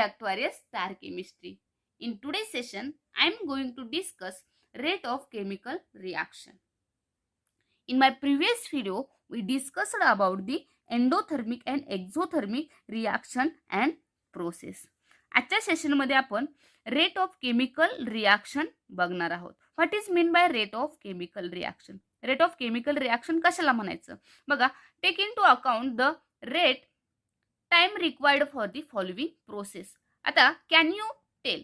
back to Arya's Star Chemistry. In today's session, I am going to discuss rate of chemical reaction. In my previous video, we discussed about the endothermic and exothermic reaction and process. आजच्या सेशनमध्ये आपण rate of chemical reaction बघणार आहोत. What is mean by rate of chemical reaction? Rate of chemical reaction कशाला म्हणायचं? बघा, take into account the rate time required for the following process. आता can you tell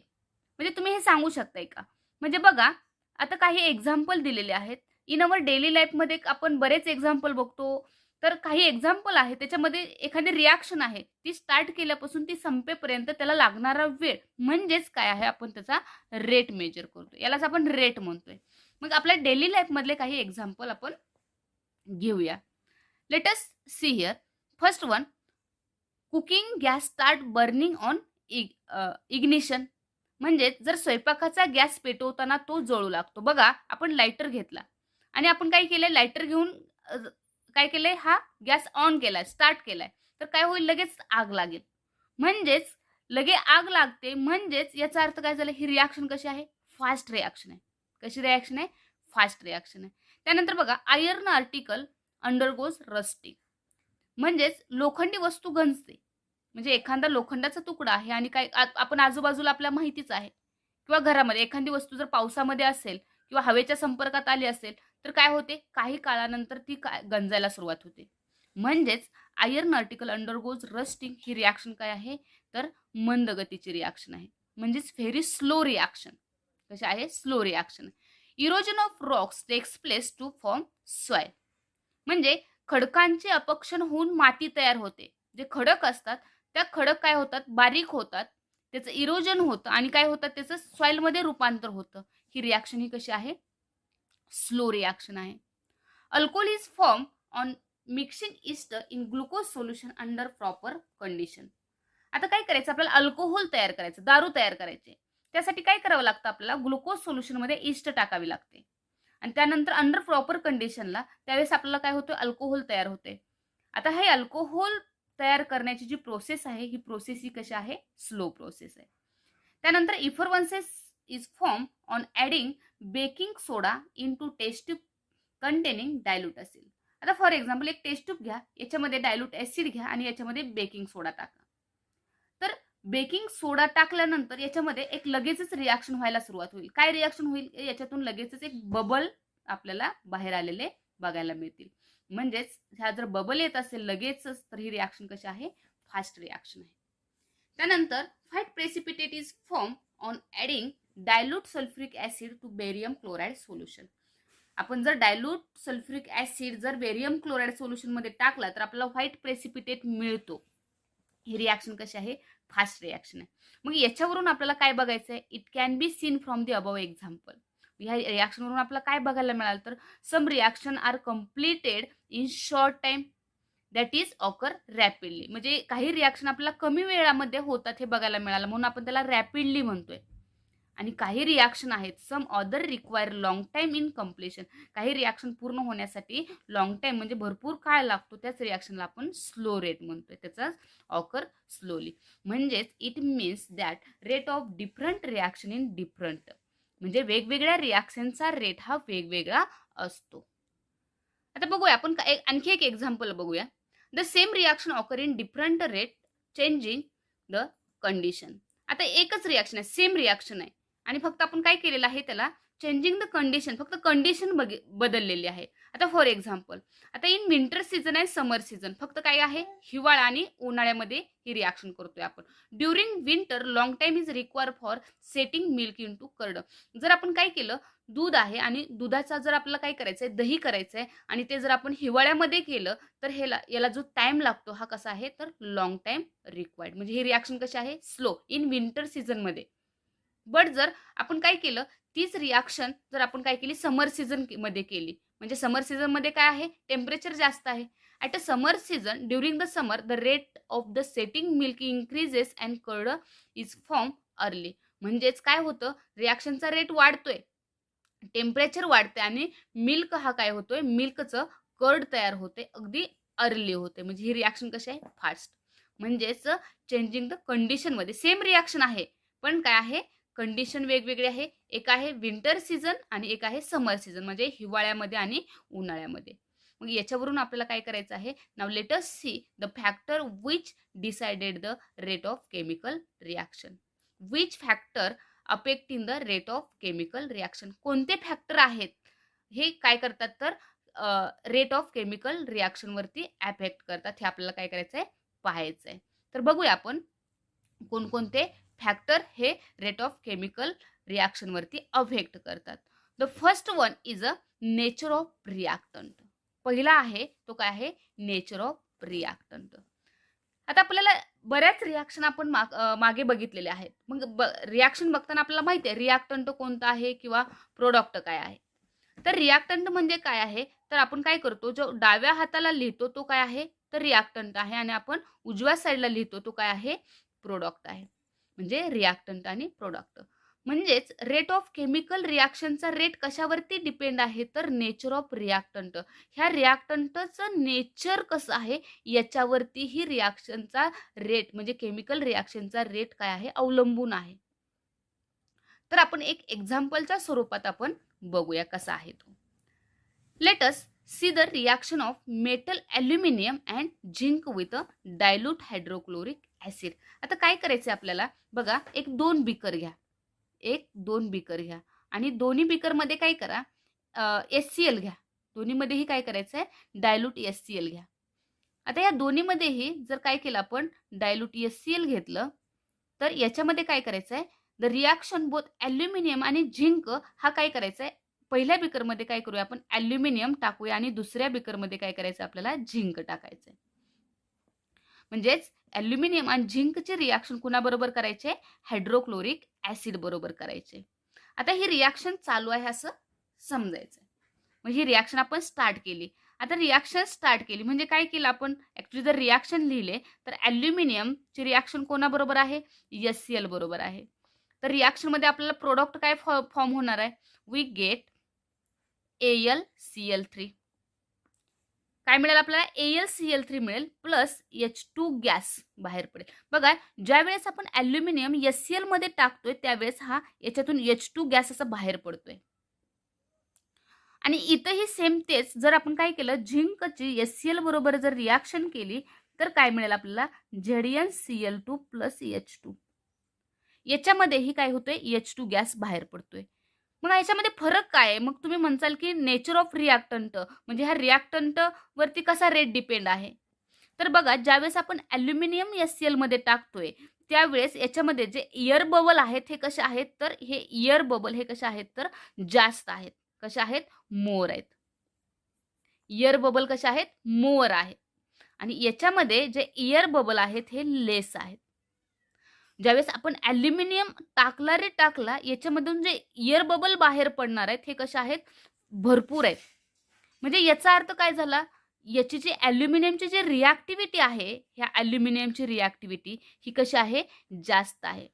म्हणजे तुम्ही हे सांगू शकताय का? म्हणजे बघा, आता काही एक्झाम्पल दिलेले आहेत. इन अवर डेली लाईफमध्ये आपण बरेच एक्झाम्पल बघतो. तर काही एक्झाम्पल आहे त्याच्यामध्ये एखादी रिॲक्शन आहे, ती स्टार्ट केल्यापासून ती संपेपर्यंत त्याला लागणारा वेळ म्हणजेच काय आहे, आपण त्याचा रेट मेजर करतो. यालाच आपण रेट म्हणतोय. मग आपल्या डेली लाईफमधले काही एक्झाम्पल आपण घेऊया. Let us see here. First one, cooking gas start burning on ignition. म्हणजे जर स्वयंपाकाचा गॅस पेटवताना तो जळू लागतो. बघा, आपण लायटर घेतला आणि आपण काय केलंय, लायटर घेऊन काय केलंय, हा गॅस ऑन केलाय, स्टार्ट केलाय, तर काय होईल, लगेच आग लागेल. म्हणजेच लगे आग लागते. म्हणजेच याचा अर्थ काय झालं, ही रिॲक्शन कशी आहे, फास्ट रिॲक्शन आहे. कशी रिॲक्शन आहे, फास्ट रिॲक्शन आहे. त्यानंतर बघा, आयर्न आर्टिकल अंडरगोज रस्टिंग. म्हणजेच लोखंडी वस्तू गंजते. म्हणजे एखादा लोखंडाचा तुकडा आहे आणि काय आपण आजूबाजूला आपल्या माहितीच आहे, किंवा घरामध्ये एखादी वस्तू जर पावसामध्ये असेल किंवा हवेच्या संपर्कात आली असेल तर काय होते, काही काळानंतर ती काय गंजायला सुरुवात होते. म्हणजेच आयर्न आर्टिकल अंडरगोज रस्टिंग ही रिॲक्शन काय आहे, तर मंद गतीची रिॲक्शन आहे. म्हणजेच व्हेरी स्लो रिॲक्शन. कशी आहे, slow reaction. Erosion of rocks takes place to form soil. म्हणजे खडकांचे अपक्षण होऊन माती तयार होते. जे खडक असतात त्या खडक काय होतात, बारीक होतात, त्याचं इरोजन होतं आणि काय होतं, त्याचं सॉइलमध्ये रूपांतर होतं. ही रिॲक्शन ही कशी आहे, स्लो रिॲक्शन आहे. Alcohol is form on mixing east in glucose solution under proper condition. आता काय करायचं, आपल्याला अल्कोहोल तयार करायचं, दारू तयार करायचे. त्यासाठी काय करावं लागतं, आपल्याला ग्लुकोज सोल्युशनमध्ये ईस्ट टाकावी लागते आणि त्यानंतर अंडर प्रॉपर कंडिशनला त्यावेळेस आपल्याला काय होतं, अल्कोहोल तयार होते. आता हे अल्कोहोल तयार करण्याची जी प्रोसेस आहे, ही प्रोसेस ही कशी आहे, स्लो प्रोसेस आहे. त्यानंतर effervescence is form on adding baking soda into test tube containing dilute असेल. आता फॉर एक्झाम्पल एक टेस्ट ट्यूब घ्या, याच्यामध्ये डायल्यूट ॲसिड घ्या आणि याच्यामध्ये बेकिंग सोडा टाका. तर बेकिंग सोडा टाकल्यानंतर याच्यामध्ये एक लगेचच रिॲक्शन व्हायला सुरुवात होईल. काय रिॲक्शन होईल, याच्यातून लगेचच एक बबल आपल्याला बाहेर आलेले बघायला मिळतील. म्हणजेच ह्या जर बबल येत असेल लगेचच, तर ही रिॲक्शन कशी आहे, फास्ट रिॲक्शन आहे. त्यानंतर white precipitate is form on adding dilute sulphuric acid to barium chloride solution. आपण जर डायल्यूट सल्फ्युरिक ॲसिड जर बेरियम क्लोराईड सोल्युशनमध्ये टाकला तर आपल्याला व्हाईट प्रेसिपिटेट मिळतो. ही रिॲक्शन कशी आहे, फास्ट रिॲक्शन आहे. मग याच्यावरून आपल्याला काय बघायचं आहे, it can be seen from the above example. ह्या रिॲक्शनवरून आपल्याला काय बघायला मिळालं, तर some reaction are completed in short time that is occur rapidly. म्हणजे काही रिॲक्शन आपल्याला कमी वेळामध्ये होतात हे बघायला मिळालं, म्हणून आपण त्याला रॅपिडली म्हणतोय. आणि काही रिॲक्शन आहेत, some other require long time in completion. काही रिॲक्शन पूर्ण होण्यासाठी लॉंग टाइम म्हणजे भरपूर काळ लागतो, त्याच रिॲक्शनला आपण स्लो रेट म्हणतोय, त्याचा ऑकर स्लोली. म्हणजेच it means that rate of different reaction in different. म्हणजे वेगवेगळ्या रिॲक्शनचा रेट हा वेगवेगळा असतो. आता बघूया आपण आणखी एक एक्झाम्पल बघूया. The same reaction occur in different rate changing the condition. आता एकच रिॲक्शन आहे, सेम रिॲक्शन आहे आणि फक्त आपण काय केलेलं आहे, त्याला चेंजिंग द कंडिशन, फक्त कंडिशन बदललेली आहे. आता फॉर एक्झाम्पल, आता इन विंटर सीझन आहे, समर सीझन, फक्त काय आहे, हिवाळा आणि उन्हाळ्यामध्ये ही रिॲक्शन करतोय आपण. During winter long time is require for setting milk into curd. जर आपण काय केलं, दूध आहे आणि दुधाचा जर आपल्याला काय करायचंय, दही करायचंय आणि ते जर आपण हिवाळ्यामध्ये केलं तर याला जो टाइम लागतो हा कसा आहे, तर लॉंग टाइम रिक्वायर्ड. म्हणजे ही रिॲक्शन कशी आहे, स्लो इन विंटर सीझनमध्ये. बट जर आपण काय केलं, तीच रिॲक्शन जर आपण काय केली, समर सीझन मध्ये केली, म्हणजे समर सीझन मध्ये काय आहे, टेम्परेचर जास्त आहे. At a summer season during the summer the rate of the setting milk increases and curd is form early. म्हणजेच काय होतं, रिॲक्शनचा रेट वाढतोय, टेम्परेचर वाढते आणि मिल्क हा काय होतोय, मिल्कचं कर्ड तयार होते, अगदी अर्ली होते. म्हणजे ही रिॲक्शन कशी आहे, फास्ट. म्हणजेच चेंजिंग द कंडिशनमध्ये सेम रिॲक्शन आहे, पण काय आहे कंडिशन वेगवेगळी आहे. एक आहे विंटर सीझन आणि एक आहे समर सीझन म्हणजे हिवाळ्यामध्ये आणि उन्हाळ्यामध्ये. मग याच्यावरून आपल्याला काय करायचं आहे, now let us see the factor which decided the rate of chemical reaction. Which factor affecting the rate of chemical reaction. कोणते फॅक्टर आहेत हे काय करतात तर रेट ऑफ केमिकल रिॲक्शनवरती अफेक्ट करतात. हे आपल्याला काय करायचं आहे पाहायचं आहे. तर बघूया आपण कोणकोणते फॅक्टर हे रेट ऑफ केमिकल रिॲक्शनवरती अफेक्ट करतात. The first one is a nature of reactant. पहिला आहे तो काय आहे नेचर ऑफ रिॲक्टंट. आता आपल्याला बऱ्याच रिॲक्शन आपण मागे बघितलेले आहेत. मग रिॲक्शन बघताना आपल्याला माहिती आहे रिॲक्टंट कोणता आहे किंवा प्रोडक्ट काय आहे. तर रिॲक्टंट म्हणजे काय आहे तर आपण काय करतो जो डाव्या हाताला लिहितो तो काय आहे तर रिॲक्टंट आहे आणि आपण उजव्या साईडला लिहितो तो काय आहे प्रोडक्ट आहे. म्हणजे रिॲक्टंट आणि प्रोडक्ट. म्हणजेच रेट ऑफ केमिकल रिॲक्शनचा रेट कशावरती डिपेंड आहे तर नेचर ऑफ रिॲक्टंट. ह्या रिॲक्टंटचं नेचर कसं आहे याच्यावरती ही रिॲक्शनचा रेट म्हणजे केमिकल रिॲक्शनचा रेट काय आहे अवलंबून आहे. तर आपण एक एक्झाम्पलच्या स्वरूपात आपण बघूया कसा आहे तो. Let us see the reaction of metal aluminium and zinc with a dilute hydrochloric acid. आता काय करायचं आपल्याला बघा एक दोन बीकर घ्या आणि दोन्ही बीकरमध्ये काय करा HCl घ्या. दोन्हीमध्येही काय करायचं आहे डायल्यूट HCl घ्या. आता या दोन्हीमध्येही जर काय केलं आपण डायल्यूट HCl घेतलं तर याच्यामध्ये काय करायचं आहे द रिॲक्शन बोथ ॲल्युमिनियम आणि झिंक हा काय करायचा आहे पहिल्या बीकरमध्ये काय करूया आपण ॲल्युमिनियम टाकूया आणि दुसऱ्या बीकरमध्ये काय करायचं आपल्याला झिंक टाकायचं आहे. म्हणजेच ॲल्युमिनियम आणि झिंकचे रिॲक्शन कुणाबरोबर करायचे हायड्रोक्लोरिक ॲसिड बरोबर करायचे. आता ही रिॲक्शन चालू आहे असं समजायचं. मग ही रिॲक्शन आपण स्टार्ट केली. आता रिॲक्शन स्टार्ट केली म्हणजे काय केलं आपण ॲक्च्युली जर रिॲक्शन लिहिले तर ॲल्युमिनियमची रिॲक्शन कोणाबरोबर आहे HCl बरोबर आहे. तर रिॲक्शनमध्ये आपल्याला प्रोडक्ट काय फॉर्म होणार आहे वी गेट AlCl3. काय मिळेल आपल्याला AlCl3 मिळेल प्लस H2 गॅस बाहेर पडेल. बघा ज्यावेळेस आपण ॲल्युमिनियम HCl मध्ये टाकतोय त्यावेळेस हा याच्यातून H2 गॅस असा बाहेर पडतोय. आणि इथंही सेम तेच जर आपण काय केलं झिंकची HCl बरोबर जर रिॲक्शन केली तर काय मिळेल आपल्याला ZnCl2 प्लस H2. याच्यामध्येही काय होतंय H2 गॅस बाहेर पडतोय. मग याच्यामध्ये फरक काय आहे? मग तुम्ही म्हणसाल की नेचर ऑफ रिॲक्टंट म्हणजे ह्या रिॲक्टंट वरती कसा रेट डिपेंड आहे. तर बघा ज्यावेळेस आपण ॲल्युमिनियम HCl मध्ये टाकतोय त्यावेळेस याच्यामध्ये जे एअर बबल आहेत हे कसे आहेत तर हे एअर बबल हे कसे आहेत तर जास्त आहेत. कसे आहेत मोर आहेत. एअर बबल कसे आहेत मोर आहेत आणि याच्यामध्ये जे एअर बबल आहेत हे लेस आहेत. ज्यावेळेस आपण ॲल्युमिनियम टाकला याच्यामधून जे एअर बबल बाहेर पडणार आहेत हे कसे आहेत भरपूर आहेत. म्हणजे याचा अर्थ काय झाला याची जी ॲल्युमिनियमची जी रिॲक्टिव्हिटी आहे ह्या ॲल्युमिनियमची रिॲक्टिव्हिटी ही कशी आहे जास्त आहे.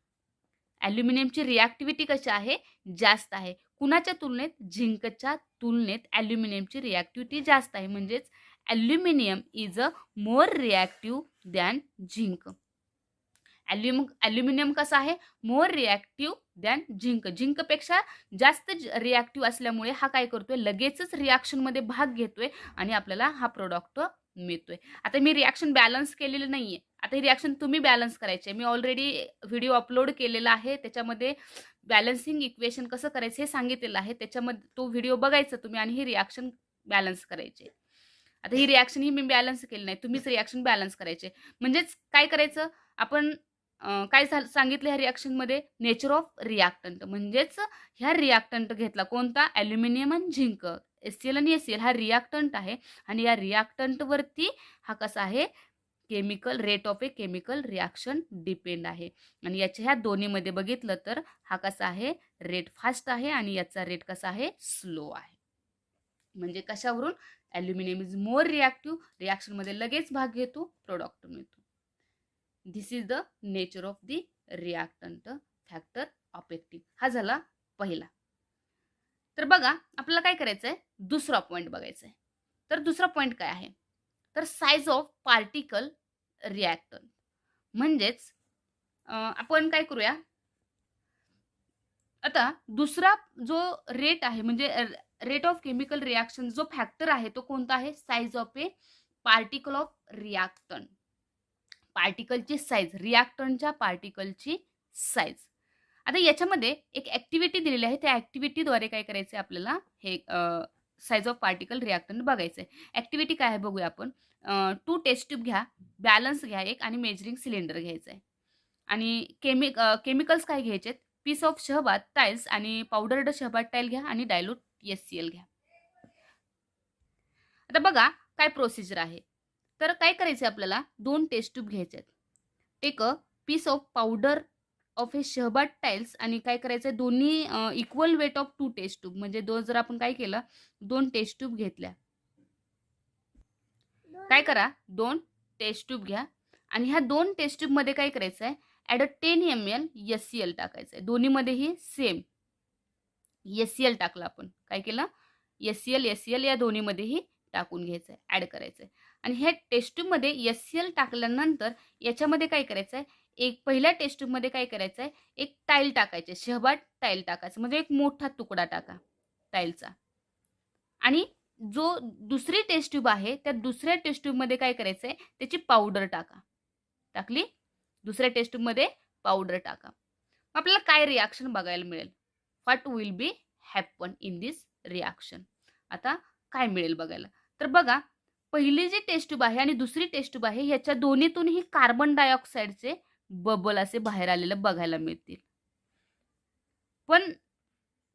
ॲल्युमिनियमची रिॲक्टिव्हिटी कशी आहे जास्त आहे. कुणाच्या तुलनेत झिंकच्या तुलनेत ॲल्युमिनियमची रिॲक्टिव्हिटी जास्त आहे. म्हणजेच aluminium is a more reactive than zinc. Aluminium कसं आहे मोर रिॲक्टिव्ह दॅन झिंक. झिंकपेक्षा जास्त रिॲक्टिव्ह असल्यामुळे हा काय करतोय लगेचच रिॲक्शनमध्ये भाग घेतोय आणि आपल्याला हा प्रोडक्ट मिळतोय. आता मी रिॲक्शन बॅलन्स केलेलं नाहीये. आता ही रिॲक्शन तुम्ही बॅलन्स करायची आहे. मी ऑलरेडी व्हिडिओ अपलोड केलेला आहे. त्याच्यामध्ये बॅलन्सिंग इक्वेशन कसं करायचं हे सांगितलेलं आहे. त्याच्यामध्ये तो व्हिडिओ बघायचा तुम्ही आणि ही रिॲक्शन बॅलन्स करायची. आता ही रिॲक्शन ही मी बॅलन्स केली नाही. तुम्हीच रिॲक्शन बॅलन्स करायचे. म्हणजेच काय करायचं आपण काय सांगितलं ह्या रिॲक्शनमध्ये नेचर ऑफ रिॲक्टंट म्हणजेच ह्या रिॲक्टंट घेतला कोणता ॲल्युमिनियम आणि झिंक HCl आणि HCl हा रिॲक्टंट आहे आणि या रिॲक्टंटवरती हा कसा आहे chemical rate of a chemical reaction depend आहे. आणि याच्या ह्या दोन्हीमध्ये बघितलं तर हा कसा आहे रेट फास्ट आहे आणि याचा रेट कसा आहे स्लो आहे. म्हणजे कशावरून ॲल्युमिनियम इज मोर रिॲक्टिव्ह रिॲक्शनमध्ये लगेच भाग घेतो प्रोडक्ट मिळतो. This is the nature of the reactant factor affecting. हा झाला पहिला. तर बघा आपल्याला काय करायचं आहे दुसरा पॉईंट बघायचा आहे. तर दुसरा पॉईंट काय आहे तर साईज ऑफ पार्टिकल रिॲक्टंट. म्हणजेच आपण काय करूया, आता दुसरा जो रेट आहे म्हणजे रेट ऑफ केमिकल रिएक्शन जो फॅक्टर आहे तो कोणता आहे? Size of a particle of reactant. पार्टिकलची साइज, रिएक्टंटच्या पार्टिकलची साइज. आता याच्यामध्ये एक ॲक्टिव्हिटी दिलेली आहे. त्या ॲक्टिव्हिटीद्वारे काय करायचं आहे आपल्याला हे साइज ऑफ पार्टिकल रिएक्टंट बघायचं आहे. ॲक्टिव्हिटी काय आहे बघूया आपण. 2 टेस्ट ट्यूब घ्या, बॅलन्स घ्या एक आणि मेजरिंग सिलेंडर घ्यायचं आहे. आणि केमिकल्स काय घ्यायचे आहेत? पीस ऑफ शहबाद टाइल्स आणि पावडर्ड शहबाद टाइल घ्या आणि डायल्यूट HCl घ्या. आता बघा काय प्रोसिजर आहे. तर काय करायचं आहे आपल्याला 2 टेस्ट ट्यूब घ्यायचे आहेत. एक पीस ऑफ पावडर ऑफ हे शहबाद टाइल्स आणि काय करायचं आहे दोन्ही equal weight of 2 test tube म्हणजे जर आपण काय केलं 2 टेस्ट ट्यूब घेतल्या. काय करा 2 टेस्ट ट्यूब घ्या आणि ह्या 2 टेस्ट ट्यूबमध्ये काय करायचं आहे ॲड 10 ml HCl टाकायचं आहे. दोन्हीमध्येही सेम HCl टाकलं आपण. काय केलं? HCl या दोन्हीमध्येही टाकून घ्यायचं आहे, ॲड करायचं आहे. आणि ह्या टेस्ट ट्यूबमध्ये HCl टाकल्यानंतर याच्यामध्ये काय करायचं आहे, एक पहिल्या टेस्ट ट्यूबमध्ये काय करायचं आहे, एक टाईल टाकायचे, शहबाद टाईल टाकायचं म्हणजे एक मोठा तुकडा टाका टाईलचा. आणि जो दुसरी टेस्ट ट्यूब आहे, त्या दुसऱ्या टेस्ट ट्यूबमध्ये काय करायचं आहे, त्याची पावडर टाका. टाकली? दुसऱ्या टेस्ट ट्यूबमध्ये पावडर टाका. आपल्याला काय रिएक्शन बघायला मिळेल? What will be happen in this reaction? आता काय मिळेल बघायला? तर बघा, पहिली जी टेस्ट ट्यूब आहे आणि दुसरी टेस्ट ट्यूब आहे, ह्याच्या दोन्हीतूनही कार्बन डायऑक्साईडचे बबल असे बाहेर आलेले बघायला मिळतील. पण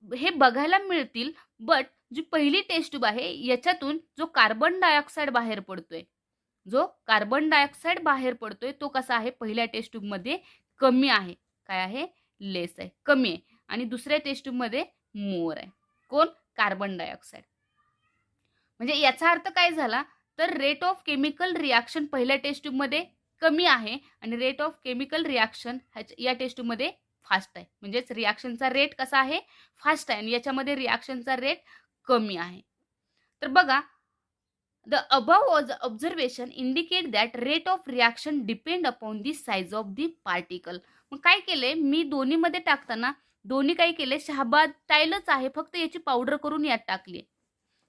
हे बघायला मिळतील, बट जी पहिली टेस्ट ट्यूब आहे, याच्यातून जो कार्बन डायऑक्साईड बाहेर पडतोय, तो कसा आहे? पहिल्या टेस्ट ट्यूबमध्ये कमी आहे. काय आहे? लेस आहे, कमी आहे. आणि दुसऱ्या टेस्ट ट्यूबमध्ये मोर आहे. कोण? Carbon dioxide. म्हणजे याचा अर्थ काय झाला? तर रेट ऑफ केमिकल रिएक्शन पहिल्या टेस्ट ट्यूबमध्ये कमी आहे आणि रेट ऑफ केमिकल रिएक्शन या टेस्ट ट्यूबमध्ये फास्ट आहे. म्हणजेच रिएक्शनचा रेट कसा आहे? फास्ट आहे आणि याच्यामध्ये रिएक्शनचा रेट कमी आहे. तर बघा, the above observation indicate that rate of reaction depend upon the size of the particle. मग काय केले मी दोन्हीमध्ये टाकताना दोन्ही काय केले शहबाद टाईलच आहे, फक्त याची पावडर करून यात टाकली.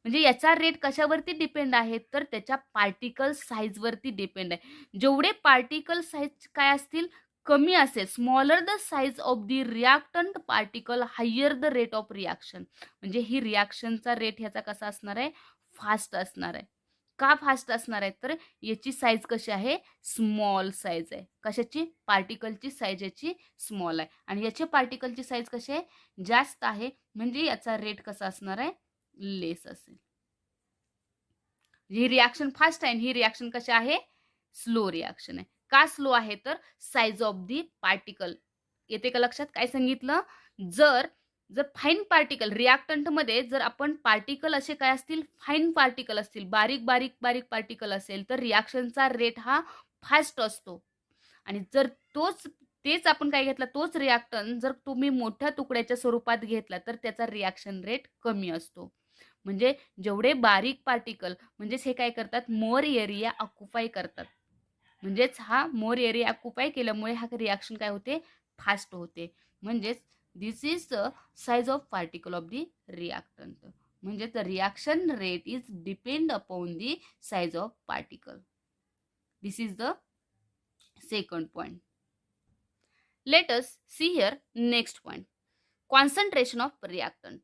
म्हणजे याचा रेट कशावरती डिपेंड आहे? तर त्याच्या पार्टिकल साईजवरती डिपेंड आहे. जेवढे पार्टिकल साईज काय असतील कमी असेल, smaller the size of the reactant particle higher the rate of reaction. म्हणजे ही रिएक्शनचा रेट ह्याचा कसा असणार आहे? फास्ट असणार आहे. का फास्ट असणार आहे? तर याची साईज कशी आहे? स्मॉल साईज आहे. कशाची? पार्टिकलची साईज याची स्मॉल आहे आणि याची पार्टिकलची साईज कशी आहे? जास्त आहे. म्हणजे याचा रेट कसा असणार आहे? लेस असेल. ही रिएक्शन फास्ट आहे आणि ही रिएक्शन कशी आहे? स्लो रिएक्शन आहे. का स्लो आहे? तर साईज ऑफ दी पार्टिकल. येते का लक्षात? काय सांगितलं? जर जर फाईन पार्टिकल रिएक्टंटमध्ये जर आपण पार्टिकल असे काय असतील? फाईन पार्टिकल असतील, बारीक पार्टिकल असेल तर रिएक्शनचा रेट हा फास्ट असतो. आणि जर तेच आपण काय घेतला तोच रिएक्टंट जर तुम्ही मोठ्या तुकड्याच्या स्वरूपात घेतला तर त्याचा रिएक्शन रेट कमी असतो. म्हणजे जेवढे बारीक पार्टिकल म्हणजेच हे काय करतात? मोर एरिया ऑक्युपाय करतात. म्हणजेच हा मोर एरिया ऑक्युपाय केल्यामुळे हा रिएक्शन काय होते? फास्ट होते. म्हणजेच this is the size of particle of the reactant. म्हणजे the reaction rate is depend upon the size of particle. This is the second point. Let us see here next point. Concentration of reactant.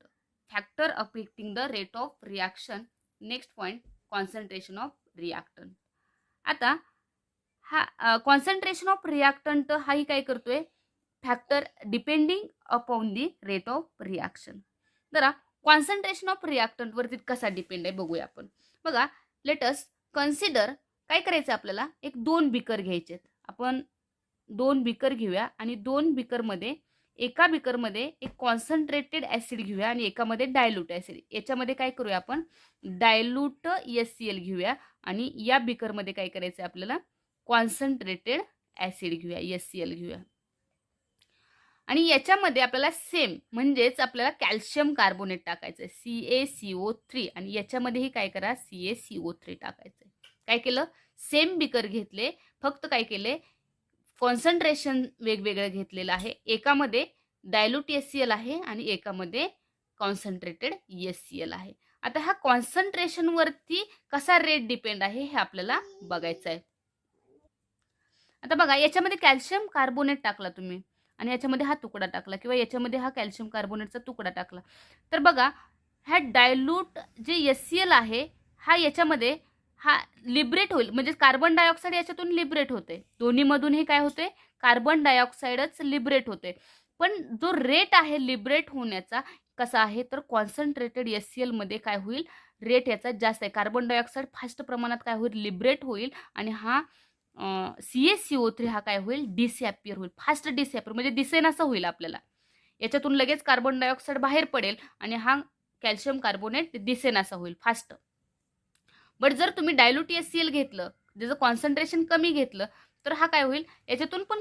Factor affecting the rate of reaction. Next point, concentration of reactant. आता हा concentration of reactant हाही काय करतोय? Factor depending upon the rate of reaction. जरा concentration of reactant वरती कसा depend आहे बघूया आपण. बघा, लेट अस कन्सिडर काय करायचं आपल्याला? एक 2 बीकर घ्यायचे. आपण 2 बीकर घेऊया आणि 2 बीकरमध्ये एका बीकरमध्ये एक कॉन्सन्ट्रेटेड ॲसिड घेऊया आणि एकामध्ये डायल्यूट ॲसिड. याच्यामध्ये काय करूया आपण? डायल्यूट HCl घेऊया आणि या बीकरमध्ये काय करायचं आपल्याला? कॉन्सन्ट्रेटेड ॲसिड घेऊया, HCl घेऊया. आणि याच्यामध्ये आपल्याला सेम म्हणजेच आपल्याला कॅल्शियम कार्बोनेट टाकायचं आहे, CaCO3 आणि याच्यामध्येही काय करा? CaCO3 टाकायचं आहे. काय केलं? सेम बीकर घेतले, फक्त काय केले? कॉन्सन्ट्रेशन वेगवेगळं घेतलेलं आहे. एकामध्ये डायल्यूट HCl आहे आणि एकामध्ये कॉन्सन्ट्रेटेड HCl आहे. आता ह्या कॉन्सन्ट्रेशनवरती कसा रेट डिपेंड आहे हे आपल्याला बघायचं आहे. आता बघा, याच्यामध्ये कॅल्शियम कार्बोनेट टाकला तुम्ही आणि याच्यामध्ये हा तुकडा टाकला किंवा याच्यामध्ये हा कॅल्शियम कार्बोनेटचा तुकडा टाकला, तर बघा ह्या डायल्यूट जे HCl आहे हा याच्यामध्ये हा लिबरेट होईल, म्हणजे कार्बन डायऑक्साईड याच्यातून लिबरेट होते. दोन्हीमधून हे काय होते, कार्बन डायऑक्साईडच लिबरेट होते. पण जो रेट आहे लिबरेट होण्याचा कसा आहे, तर कॉन्सन्ट्रेटेड HCl मध्ये काय होईल, रेट याचा जास्त आहे. कार्बन डायऑक्साईड फास्ट प्रमाणात काय होईल, लिबरेट होईल आणि हा CaCO3 हा काय होईल, डिसअपियर होईल, फास्ट डिसअपियर, म्हणजे दिसेनासा होईल आपल्याला. याच्यातून लगेच कार्बन डायऑक्साईड बाहेर पडेल आणि हा कॅल्शियम कार्बोनेट दिसेनासा होईल फास्ट. बट जर तुम्ही डायल्यूट HCl घेतलं, ज्याचं कॉन्सन्ट्रेशन कमी घेतलं, तर हा काय होईल, याच्यातून पण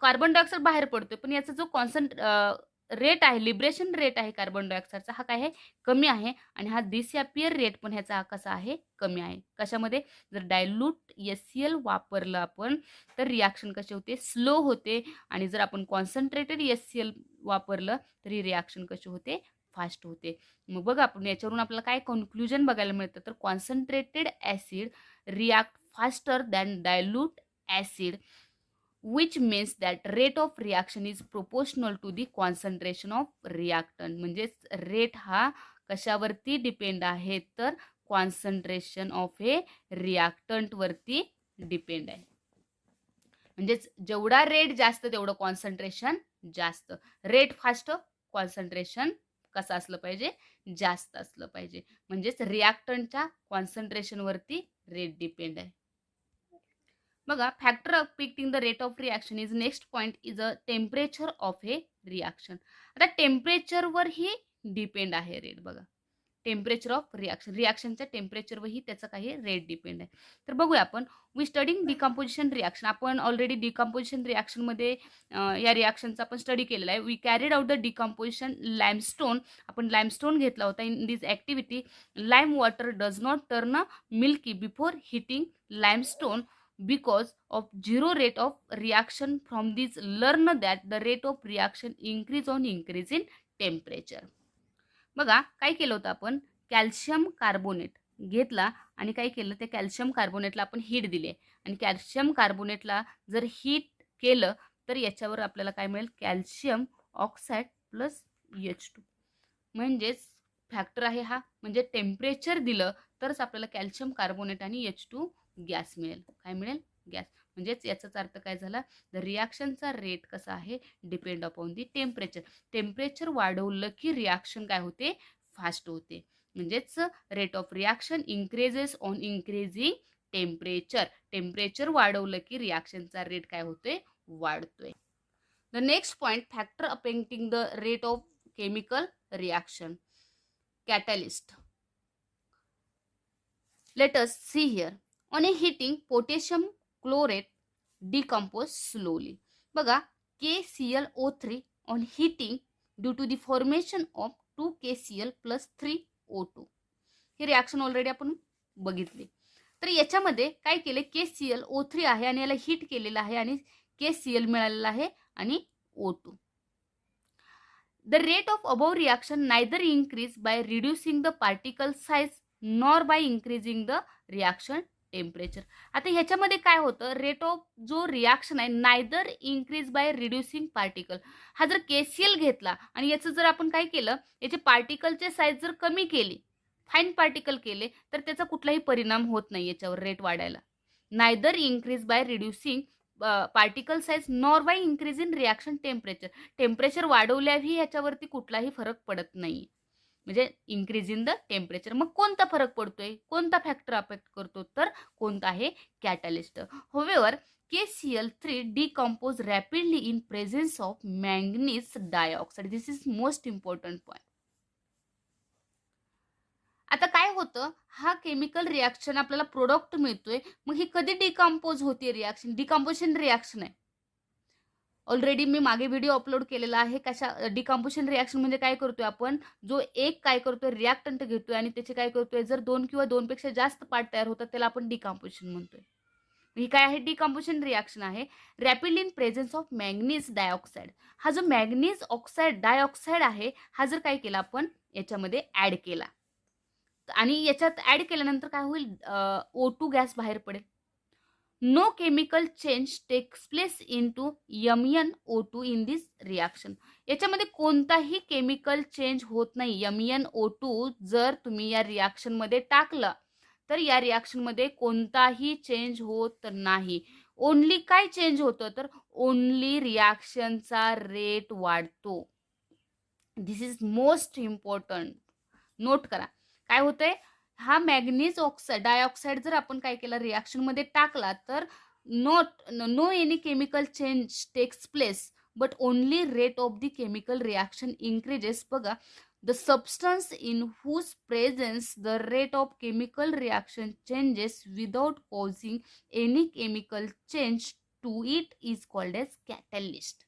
कार्बन डायऑक्साईड बाहेर पडतोय, पण याचा जो रेट आहे, लिबरेशन रेट आहे कार्बन डायऑक्साईडचा हा काय आहे, कमी आहे आणि हा डिसअपियर रेट पण ह्याचा कसा आहे, कमी आहे. कशामध्ये, जर डायल्यूट HCl वापरलं आपण तर रिॲक्शन कशी होते, स्लो होते आणि जर आपण कॉन्सन्ट्रेटेड HCl वापरलं तर ही रिॲक्शन कशी होते, फास्ट होते. मग बघा आपण याच्यावरून आपल्याला काय कन्क्लुजन बघायला मिळतं, तर concentrated acid react faster than dilute acid, which means that rate of reaction is proportional to the concentration of reactant. म्हणजेच रेट हा कशावरती डिपेंड आहे, तर कॉन्सन्ट्रेशन ऑफ ए रिॲक्टंट वरती डिपेंड आहे. म्हणजेच जेवढा रेट जास्त तेवढं कॉन्सन्ट्रेशन जास्त. रेट फास्ट, कॉन्सन्ट्रेशन कसं असलं पाहिजे, जास्त असलं पाहिजे. म्हणजेच रिॲक्टंटच्या कॉन्सन्ट्रेशनवरती रेट डिपेंड आहे. बघा, factor affecting the rate of reaction is next point is a temperature of a reaction. आता टेम्परेचरवर ही डिपेंड आहे रेट. बघा, टेम्परेचर ऑफ रिॲक्शन, रिॲक्शनच्या टेम्परेचरवरही त्याचा काही रेट डिपेंड आहे. तर बघूया आपण, वी स्टडिंग डिकम्पोजिशन रिॲक्शन. आपण ऑलरेडी डिकम्पोजिशन रिॲक्शनमध्ये या रिॲक्शनचा आपण स्टडी केलेला आहे. We carried out the decomposition limestone. आपण लाईमस्टोन घेतला होता. In this activity lime water does not turn milky before heating limestone because of zero rate of reaction. From this learn that the rate of reaction increase on increase in temperature. बघा, काय केलं होतं आपण, calcium carbonate घेतला आणि काय केलं, त्या कॅल्शियम कार्बोनेटला आपण हीट दिली आणि कॅल्शियम कार्बोनेटला जर हीट केलं तर याच्यावर आपल्याला काय मिळेल, कॅल्शियम ऑक्साईड प्लस H2. म्हणजेच फॅक्टर आहे हा, म्हणजे टेम्परेचर दिलं तरच आपल्याला कॅल्शियम कार्बोनेट आणि H2 गॅस मिळेल. काय मिळेल, गॅस. म्हणजेच याचाच अर्थ काय झाला, द रिॲक्शनचा रेट कसा आहे, depend upon the temperature. Temperature वाढवलं की रिॲक्शन काय होते, फास्ट होते. म्हणजेच rate of reaction increases on increasing temperature. Temperature वाढवलं की रिॲक्शनचा रेट काय होतोय, वाढतोय. The next point, factor affecting the rate of chemical reaction, catalyst. Let us see here. On a heating, potassium chlorate decompose slowly. बघा, KClO3 on heating due to the formation of 2KCl plus 3O2. He reaction already आपण बघितली. तर याच्यामध्ये काय केले, KClO3 आहे आणि याला हीट केलेलं आहे आणि KCl मिळालेला आहे आणि O2. The rate of above reaction neither increase by reducing the particle size nor by increasing the reaction temperature. आता ह्याच्यामध्ये काय होतं, रेट ऑफ जो रिॲक्शन आहे neither increase by reducing particle. हा जर KCl घेतला आणि याचं जर आपण काय केलं, याचे पार्टिकलचे साईज जर कमी केली, फाईन पार्टिकल केले, तर त्याचा कुठलाही परिणाम होत नाही याच्यावर रेट वाढायला. Neither increase by reducing particle size nor by increase in reaction temperature. Temperature वाढवल्याही ह्याच्यावरती कुठलाही फरक पडत नाही, म्हणजे इन्क्रीज इन द टेम्परेचर. मग कोणता फरक पडतोय, कोणता फॅक्टर अफेक्ट करतो, तर कोणता आहे, catalyst. However KCl3 decompose rapidly in presence of manganese dioxide. This is most important point. आता काय होतं, हा केमिकल रिॲक्शन आपल्याला प्रोडक्ट मिळतोय, मग ही कधी डिकम्पोज होते रिॲक्शन, डिकम्पोजिशन रिॲक्शन आहे. ऑलरेडी मी मागे व्हिडिओ अपलोड केलेला आहे. कशा डिकम्पोजिशन रिॲक्शन म्हणजे काय करतोय आपण, जो एक काय करतोय, रिॲक्टंट घेतोय आणि त्याचे काय करतोय, जर 2 किंवा 2पेक्षा जास्त पार्ट तयार होतात त्याला आपण डिकम्पोजिशन म्हणतोय. ही काय आहे, डिकम्पोजिशन रिॲक्शन आहे. Rapidly in presence of manganese dioxide. हा जो मॅंगनीज ऑक्साईड डायऑक्साईड आहे, हा जर काय केला आपण याच्यामध्ये ॲड केला आणि याच्यात ॲड केल्यानंतर काय होईल, O2 गॅस बाहेर पडेल. No chemical change takes place into MnO2 in this reaction. याच्यामध्ये कोणताही केमिकल चेंज होत नाही. MnO2 जर तुम्ही या रिॲक्शनमध्ये टाकलं, तर या रिॲक्शनमध्ये कोणताही चेंज होत नाही. ओन्ली काय चेंज होतं, तर ओन्ली रिॲक्शनचा रेट वाढतो. दिस इज मोस्ट इम्पॉर्टंट. नोट करा. काय होतंय, हा मॅंगनीज डायऑक्साईड जर आपण काय केलं रिॲक्शनमध्ये टाकला, तर no any chemical change takes place, but only rate of the chemical reaction increases. बघा, the substance in whose presence the rate of chemical reaction changes without causing any chemical change to it is called as catalyst.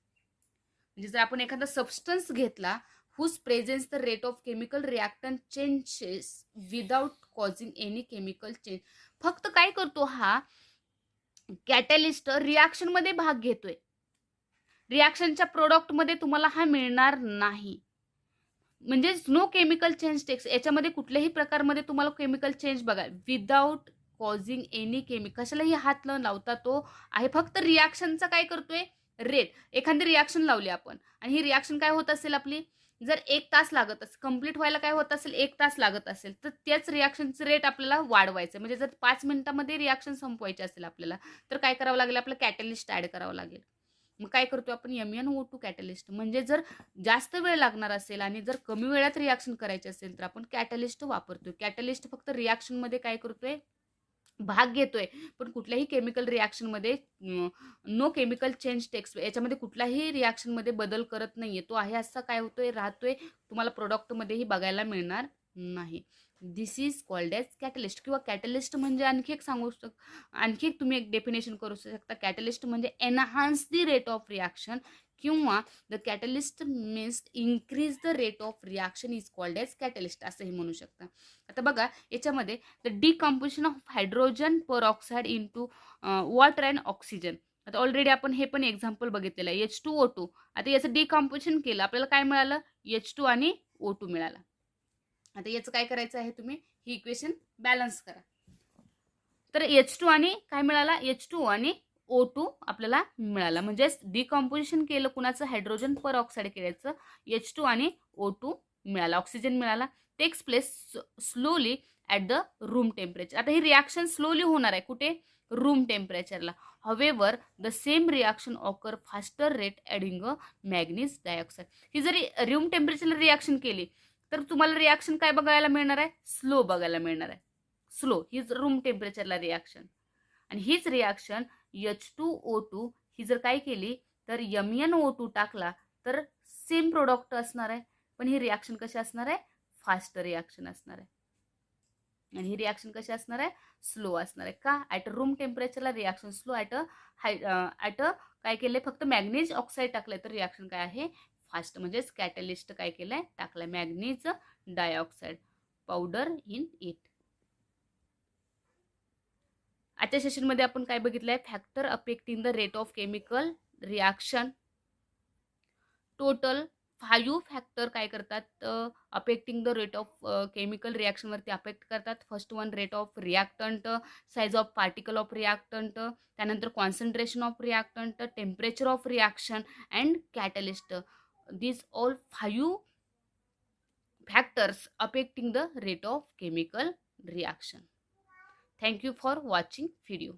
म्हणजे जर आपण एखादा substance घेतला, whose presence the rate of chemical reactant changes without causing any chemical change. फक्त काय करतो हा catalyst, reaction मध्ये भाग घेतोय. रिॲक्शनच्या प्रोडक्टमध्ये तुम्हाला हा मिळणार नाही. म्हणजे नो केमिकल चेंज टेक्स, याच्यामध्ये कुठल्याही प्रकारमध्ये तुम्हाला केमिकल चेंज बघा, विदाउट कॉझिंग एनी केमिकल, कशालाही हात न लावता तो आहे. फक्त रिॲक्शनचा काय करतोय रेट. एखादी रिॲक्शन लावली आपण आणि ही रिॲक्शन काय होत असेल आपली, जर 1 तास लागत असेल कंप्लीट व्हायला, काय होत असेल 1 तास लागत असेल, तर त्याच रिॲक्शनचं रेट आपल्याला वाढवायचं. म्हणजे जर 5 मिनिटामध्ये रिॲक्शन संपवायची असेल आपल्याला, तर काय करावं लागेल, आपलं कॅटलिस्ट ॲड करावं लागेल. मग काय करतो आपण, MnO2 कॅटलिस्ट. म्हणजे जर जास्त वेळ लागणार असेल आणि जर कमी वेळात रिॲक्शन करायची असेल, तर आपण कॅटलिस्ट वापरतोय. कॅटलिस्ट फक्त रिॲक्शनमध्ये काय करतोय, भाग घेतोय, पण कुठल्याही केमिकल रिॲक्शनमध्ये नो केमिकल चेंज टेक्स, याच्यामध्ये कुठल्याही रिॲक्शनमध्ये बदल करत नाहीये. तो आहे असा काय होतोय, राहतोय, तुम्हाला प्रोडक्टमध्येही बघायला मिळणार नाही. दिस इज कॉल्ड एज कॅटलिस्ट. किंवा कॅटलिस्ट म्हणजे आणखी एक आणखी एक तुम्ही एक डेफिनेशन करू शकता. कॅटलिस्ट म्हणजे enhance the rate of reaction, किंवा the catalyst means increase the rate of reaction is called as catalyst, असंही म्हणू शकता. आता बघा याच्यामध्ये the decomposition of hydrogen peroxide into water and oxygen. आता ऑलरेडी आपण हे पण एक्झाम्पल बघितलेलं आहे, H2O2. आता याचं डिकम्पोजिशन केलं, आपल्याला काय मिळालं, H2 आणि O2 मिळाला. आता याचं काय करायचं आहे, तुम्ही ही इक्वेशन बॅलन्स करा. तर H2 आणि काय मिळाला, H2 आणि O2 आपल्याला मिळाला. म्हणजे डिकम्पोजिशन केलं कुणाचं, हायड्रोजन परऑक्साईड केल्याचं, H2 आणि O2 मिळाला, ऑक्सिजन मिळाला. Takes place slowly at the room temperature. आता ही रिॲक्शन स्लोली होणार आहे कुठे, रूम टेम्परेचरला. However the same reaction occur faster rate adding a manganese dioxide. ही जरी रूम टेम्परेचरला रिॲक्शन केली, तर तुम्हाला रिॲक्शन काय बघायला मिळणार आहे, स्लो बघायला मिळणार आहे. स्लो, हीच रूम टेम्परेचरला रिॲक्शन. आणि हीच रिॲक्शन H2O2 ही जर काय केली, तर MnO2 टाकला, तर सेम प्रोडक्ट असणार आहे. पण ही रिॲक्शन कशी असणार आहे, फास्ट रिॲक्शन असणार आहे. आणि ही रिॲक्शन कशी असणार आहे, स्लो असणार आहे. का, ॲट रूम टेम्परेचरला रिॲक्शन स्लो, ॲट काय केलंय, फक्त मॅग्नीज ऑक्साईड टाकलंय, तर रिॲक्शन काय आहे, फास्ट. म्हणजेच कॅटलिस्ट काय केलंय, टाकलंय manganese dioxide powder in it. आजच्या सेशनमध्ये आपण काय बघितलंय, factor affecting the rate of chemical reaction. Total 5 factor काय करतात, affecting the rate of chemical रिॲक्शनवरती अफेक्ट करतात. First one, rate of reactant, size of particle of reactant, त्यानंतर concentration of reactant, temperature of reaction and catalyst. these all 5 factors affecting the rate of chemical reaction. Thank you for watching video.